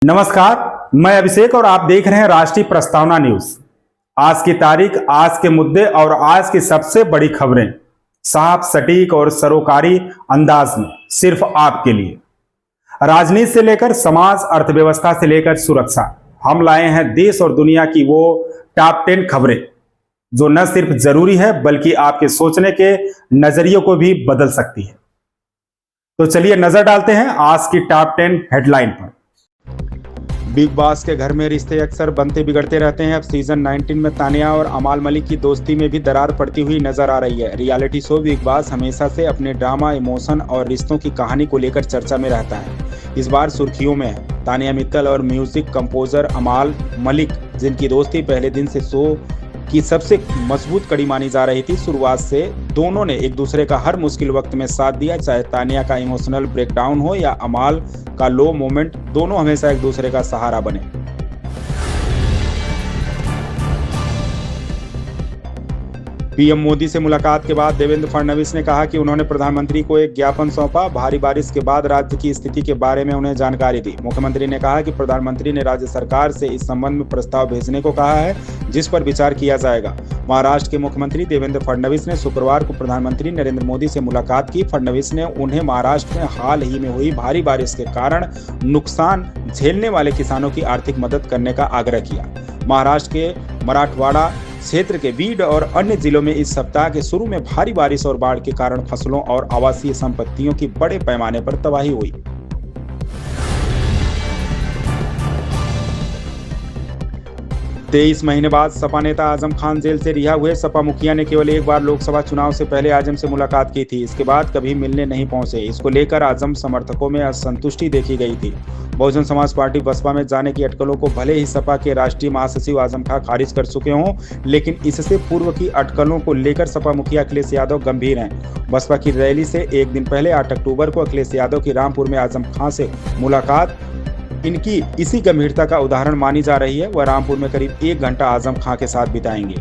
नमस्कार, मैं अभिषेक और आप देख रहे हैं राष्ट्रीय प्रस्तावना न्यूज। आज की तारीख, आज के मुद्दे और आज की सबसे बड़ी खबरें साफ, सटीक और सरोकारी अंदाज में सिर्फ आपके लिए। राजनीति से लेकर समाज, अर्थव्यवस्था से लेकर सुरक्षा, हम लाए हैं देश और दुनिया की वो टॉप 10 खबरें जो न सिर्फ जरूरी है बल्कि आपके सोचने के नजरियों को भी बदल सकती है। तो चलिए नजर डालते हैं आज की टॉप 10 हेडलाइन पर। बिग बॉस के घर में रिश्ते अक्सर बनते बिगड़ते रहते हैं। अब सीजन 19 में तानिया और अमाल मलिक की दोस्ती में भी दरार पड़ती हुई नजर आ रही है। रियलिटी शो बिग बॉस हमेशा से अपने ड्रामा, इमोशन और रिश्तों की कहानी को लेकर चर्चा में रहता है। इस बार सुर्खियों में है तानिया मित्तल और म्यूजिक कंपोजर अमाल मलिक, जिनकी दोस्ती पहले दिन से शो की सबसे मजबूत कड़ी मानी जा रही थी। शुरुआत से दोनों ने एक दूसरे का हर मुश्किल वक्त में साथ दिया, चाहे तानिया का इमोशनल ब्रेकडाउन हो या अमाल का लो मोमेंट, दोनों हमेशा एक दूसरे का सहारा बने। पीएम मोदी से मुलाकात के बाद देवेंद्र फडणवीस ने कहा कि उन्होंने प्रधानमंत्री को एक ज्ञापन सौंपा। भारी बारिश के बाद राज्य की स्थिति के बारे में उन्हें जानकारी दी। मुख्यमंत्री ने कहा कि प्रधानमंत्री ने राज्य सरकार से इस संबंध में प्रस्ताव भेजने को कहा है, जिस पर विचार किया जाएगा। महाराष्ट्र के मुख्यमंत्री देवेंद्र फडणवीस ने शुक्रवार को प्रधानमंत्री नरेंद्र मोदी से मुलाकात की। फडणवीस ने उन्हें महाराष्ट्र में हाल ही में हुई भारी बारिश के कारण नुकसान झेलने वाले किसानों की आर्थिक मदद करने का आग्रह किया। महाराष्ट्र के मराठवाड़ा क्षेत्र के बीड और अन्य जिलों में इस सप्ताह के शुरू में भारी बारिश और बाढ़ के कारण फसलों और आवासीय संपत्तियों की बड़े पैमाने पर तबाही हुई। तेईस महीने बाद सपा नेता आजम खान जेल से रिहा हुए। सपा मुखिया ने केवल एक बार लोकसभा चुनाव से पहले आजम से मुलाकात की थी, इसके बाद कभी मिलने नहीं पहुंचे। इसको लेकर आजम समर्थकों में असंतुष्टि देखी गई थी। बहुजन समाज पार्टी बसपा में जाने की अटकलों को भले ही सपा के राष्ट्रीय महासचिव आजम खान खारिज कर चुके हों, लेकिन इससे पूर्व की अटकलों को लेकर सपा मुखिया अखिलेश यादव गंभीर हैं। बसपा की रैली से एक दिन पहले 8 अक्टूबर को अखिलेश यादव की रामपुर में आजम खान से मुलाकात इनकी इसी गंभीरता का उदाहरण मानी जा रही है। वह रामपुर में करीब 1 घंटा आजम खान के साथ बिताएंगे।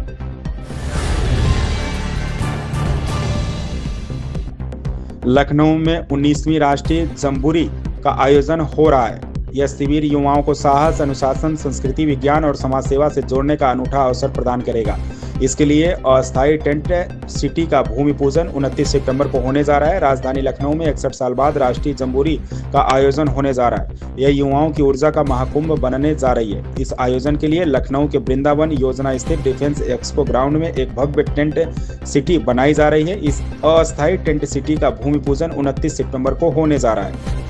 लखनऊ में 19वीं राष्ट्रीय जम्बूरी का आयोजन हो रहा है। यह शिविर युवाओं को साहस, अनुशासन, संस्कृति, विज्ञान और समाज सेवा से जोड़ने का अनूठा अवसर प्रदान करेगा। इसके लिए अस्थायी टेंट सिटी का भूमि पूजन 29 सितंबर को होने जा रहा है। राजधानी लखनऊ में 61 साल बाद राष्ट्रीय जम्बूरी का आयोजन होने जा रहा है। यह युवाओं की ऊर्जा का महाकुंभ बनने जा रही है। इस आयोजन के लिए लखनऊ के वृंदावन योजना स्थित डिफेंस एक्सपो ग्राउंड में एक भव्य टेंट सिटी बनाई जा रही है। इस अस्थायी टेंट सिटी का भूमि पूजन 29 सितंबर को होने जा रहा है।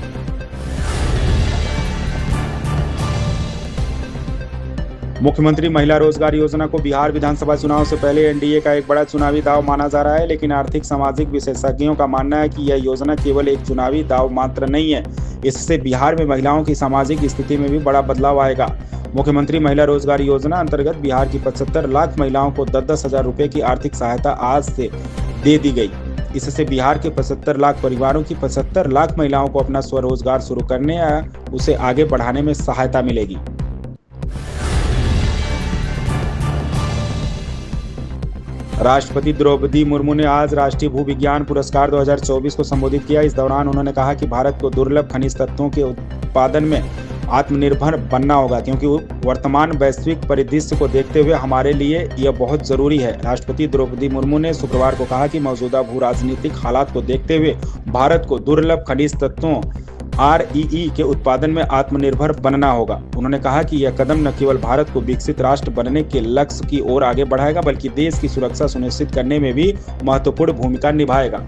मुख्यमंत्री महिला रोजगार योजना को बिहार विधानसभा चुनाव से पहले एनडीए का एक बड़ा चुनावी दाव माना जा रहा है, लेकिन आर्थिक सामाजिक विशेषज्ञों का मानना है कि यह योजना केवल एक चुनावी दाव मात्र नहीं है। इससे बिहार में महिलाओं की सामाजिक स्थिति में भी बड़ा बदलाव आएगा। मुख्यमंत्री महिला रोजगार योजना अंतर्गत बिहार की 75 लाख महिलाओं को 10-10 हजार रुपये की आर्थिक सहायता आज से दे दी गई। इससे बिहार के 75 लाख परिवारों की 75 लाख महिलाओं को अपना स्वरोजगार शुरू करने या उसे आगे बढ़ाने में सहायता मिलेगी। राष्ट्रपति द्रौपदी मुर्मू ने आज राष्ट्रीय भूविज्ञान पुरस्कार 2024 को संबोधित किया। इस दौरान उन्होंने कहा कि भारत को दुर्लभ खनिज तत्वों के उत्पादन में आत्मनिर्भर बनना होगा, क्योंकि वर्तमान वैश्विक परिदृश्य को देखते हुए हमारे लिए यह बहुत जरूरी है। राष्ट्रपति द्रौपदी मुर्मू ने शुक्रवार को कहा कि मौजूदा भू राजनीतिक हालात को देखते हुए भारत को दुर्लभ खनिज तत्वों REE के उत्पादन में आत्मनिर्भर बनना होगा। उन्होंने कहा कि यह कदम न केवल भारत को विकसित राष्ट्र बनने के लक्ष्य की ओर आगे बढ़ाएगा, बल्कि देश की सुरक्षा सुनिश्चित करने में भी महत्वपूर्ण भूमिका निभाएगा।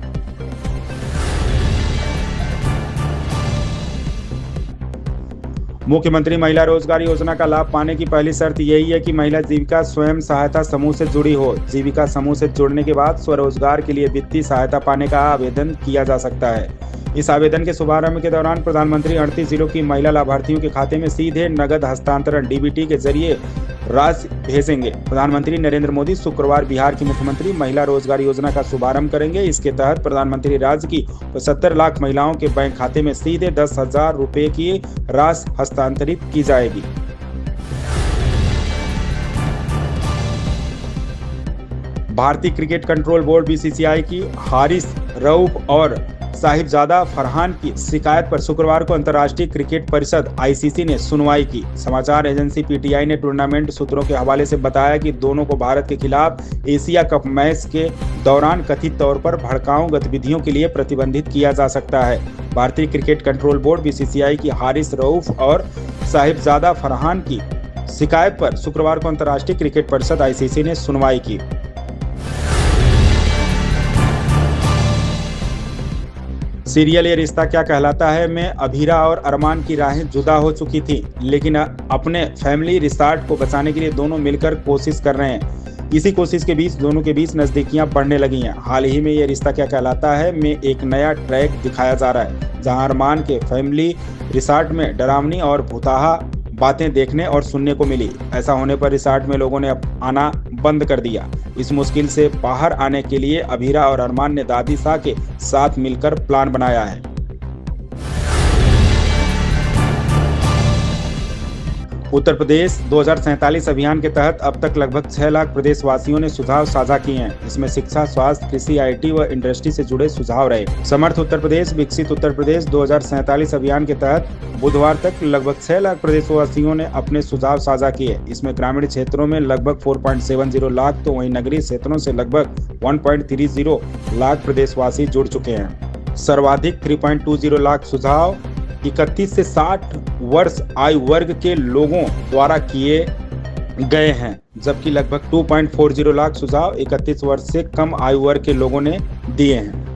मुख्यमंत्री महिला रोजगार योजना का लाभ पाने की पहली शर्त यही है कि महिला जीविका स्वयं सहायता समूह से जुड़ी हो। जीविका समूह से जुड़ने के बाद स्वरोजगार के लिए वित्तीय सहायता पाने का आवेदन किया जा सकता है। इस आवेदन के शुभारंभ के दौरान प्रधानमंत्री 38 जिलों की महिला लाभार्थियों के खाते में सीधे नगद हस्तांतरण DBT के जरिए राशि भेजेंगे। प्रधानमंत्री नरेंद्र मोदी शुक्रवार बिहार की मुख्यमंत्री महिला रोजगार योजना का शुभारंभ करेंगे। इसके तहत प्रधानमंत्री राज्य की 75 लाख महिलाओं के बैंक खाते में सीधे 10,000 रुपये की राशि हस्तांतरित की जाएगी। भारतीय क्रिकेट कंट्रोल बोर्ड BCCI की हारिस रऊफ और साहिबजादा फरहान की शिकायत पर शुक्रवार को अंतर्राष्ट्रीय क्रिकेट परिषद (आईसीसी) ने सुनवाई की। समाचार एजेंसी पीटीआई ने टूर्नामेंट सूत्रों के हवाले से बताया कि दोनों को भारत के खिलाफ एशिया कप मैच के दौरान कथित तौर पर भड़काऊ गतिविधियों के लिए प्रतिबंधित किया जा सकता है। भारतीय क्रिकेट कंट्रोल बोर्ड (बीसीसीआई) की हारिस रऊफ और साहिबजादा फरहान की शिकायत पर शुक्रवार को अंतर्राष्ट्रीय क्रिकेट परिषद (आईसीसी) ने सुनवाई की। सीरियल ये रिश्ता क्या कहलाता है में अभीरा और अरमान की राहें जुदा हो चुकी थी, लेकिन अपने फैमिली रिसार्ट को बचाने के लिए दोनों मिलकर कोशिश कर रहे हैं। इसी कोशिश के बीच दोनों के बीच नज़दीकियां बढ़ने लगी हैं। हाल ही में ये रिश्ता क्या कहलाता है में एक नया ट्रैक दिखाया जा रहा है, जहां अरमान के फैमिली रिसार्ट में डरावनी और भुताहा बातें देखने और सुनने को मिली। ऐसा होने पर रिसार्ट में लोगों ने आना बंद कर दिया। इस मुश्किल से बाहर आने के लिए अभीरा और अरमान ने दादी शाह के साथ मिलकर प्लान बनाया है। उत्तर प्रदेश 2047 अभियान के तहत अब तक लगभग 6 लाख प्रदेशवासियों ने सुझाव साझा किए हैं। इसमें शिक्षा, स्वास्थ्य, कृषि, आईटी व इंडस्ट्री से जुड़े सुझाव रहे। समर्थ उत्तर प्रदेश, विकसित उत्तर प्रदेश 2047 अभियान के तहत बुधवार तक लगभग 6 लाख प्रदेशवासियों ने अपने सुझाव साझा किए। इसमें ग्रामीण क्षेत्रों में लगभग 4.70 लाख तो वहीं नगरीय क्षेत्रों से लगभग 1.30 लाख प्रदेशवासी जुड़ चुके हैं। सर्वाधिक 3.20 लाख सुझाव 31 से 60 वर्ष आयु वर्ग के लोगों द्वारा किए गए हैं, जबकि लगभग 2.40 लाख सुझाव 31 वर्ष से कम आयु वर्ग के लोगों ने दिए हैं।